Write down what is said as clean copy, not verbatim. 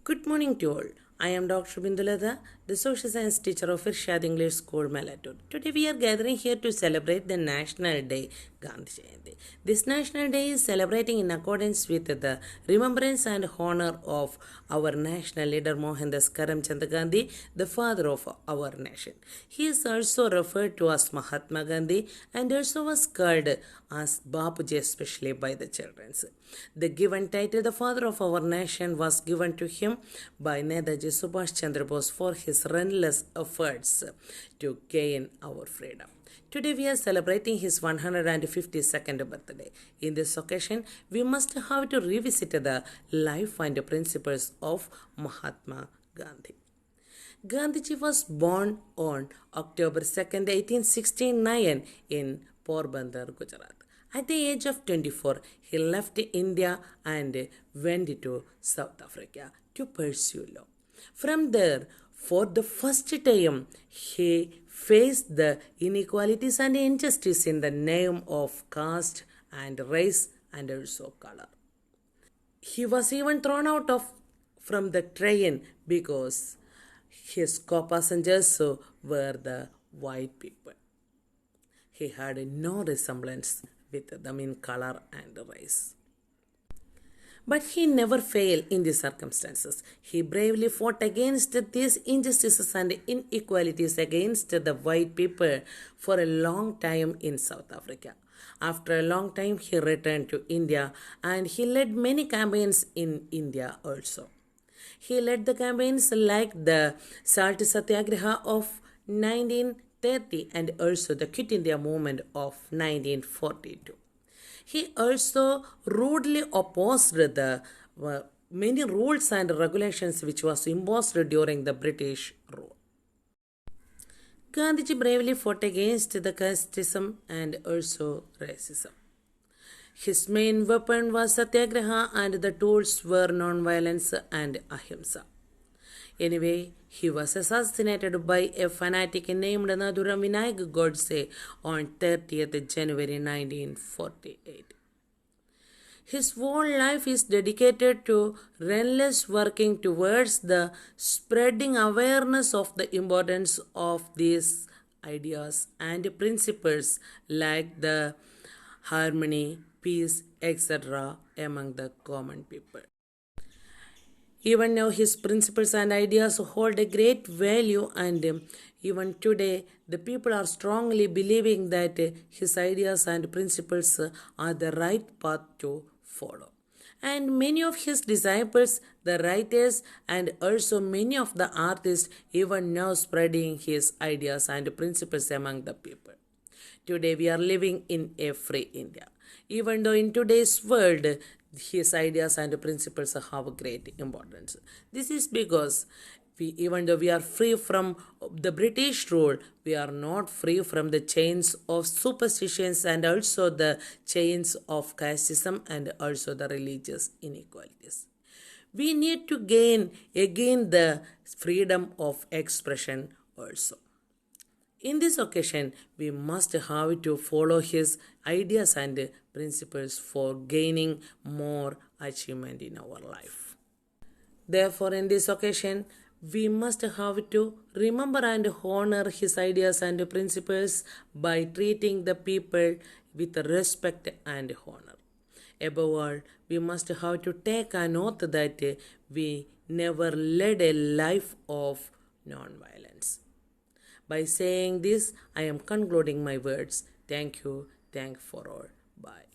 Good morning to all. I am Dr. Bindulada, the social science teacher of Irshad English School, Malatur. Today we are gathering here to celebrate the National Day, Gandhi Jayanti. This National Day is celebrating in accordance with the remembrance and honor of our national leader Mohandas Karamchand Gandhi, the father of our nation. He is also referred to as Mahatma Gandhi and also was called as Bapuji, especially by the children. The given title, the father of our nation, was given to him by Netaji Subhash Chandra Bose for his relentless efforts to gain our freedom. Today we are celebrating his 152nd birthday. In this occasion, we must have to revisit the life and principles of Mahatma Gandhi. Gandhiji was born on October 2nd, 1869 in Porbandar, Gujarat. At the age of 24, he left India and went to South Africa to pursue law. From there, for the first time, he faced the inequalities and injustice in the name of caste and race and also color. He was even thrown out of from the train because his co-passengers were the white people. He had no resemblance with them in color and race. But he never failed in these circumstances. He bravely fought against these injustices and inequalities against the white people for a long time in South Africa. After a long time, he returned to India and he led many campaigns in India also. He led the campaigns like the Salt Satyagraha of 1930 and also the Quit India movement of 1942. He also rudely opposed the many rules and regulations which was imposed during the British rule. Gandhiji bravely fought against the casteism and also racism. His main weapon was satyagraha and the tools were non-violence and ahimsa. Anyway, he was assassinated by a fanatic named Nathuram Vinayak Godse on 30th January 1948. His whole life is dedicated to relentless working towards the spreading awareness of the importance of these ideas and principles like the harmony, peace, etc. among the common people. Even now, his principles and ideas hold a great value, and even today, the people are strongly believing that his ideas and principles are the right path to follow. And many of his disciples, the writers, and also many of the artists, even now spreading his ideas and principles among the people. Today, we are living in a free India. Even though in today's world, his ideas and principles have great importance. This is because even though we are free from the British rule, we are not free from the chains of superstitions and also the chains of casteism and also the religious inequalities. We need to gain again the freedom of expression also. In this occasion, we must have to follow his ideas and principles for gaining more achievement in our life. Therefore, in this occasion, we must have to remember and honor his ideas and principles by treating the people with respect and honor. Above all, we must have to take an oath that we never led a life of non-violence. By saying this, I am concluding my words. Thank you. Thank for all. Bye.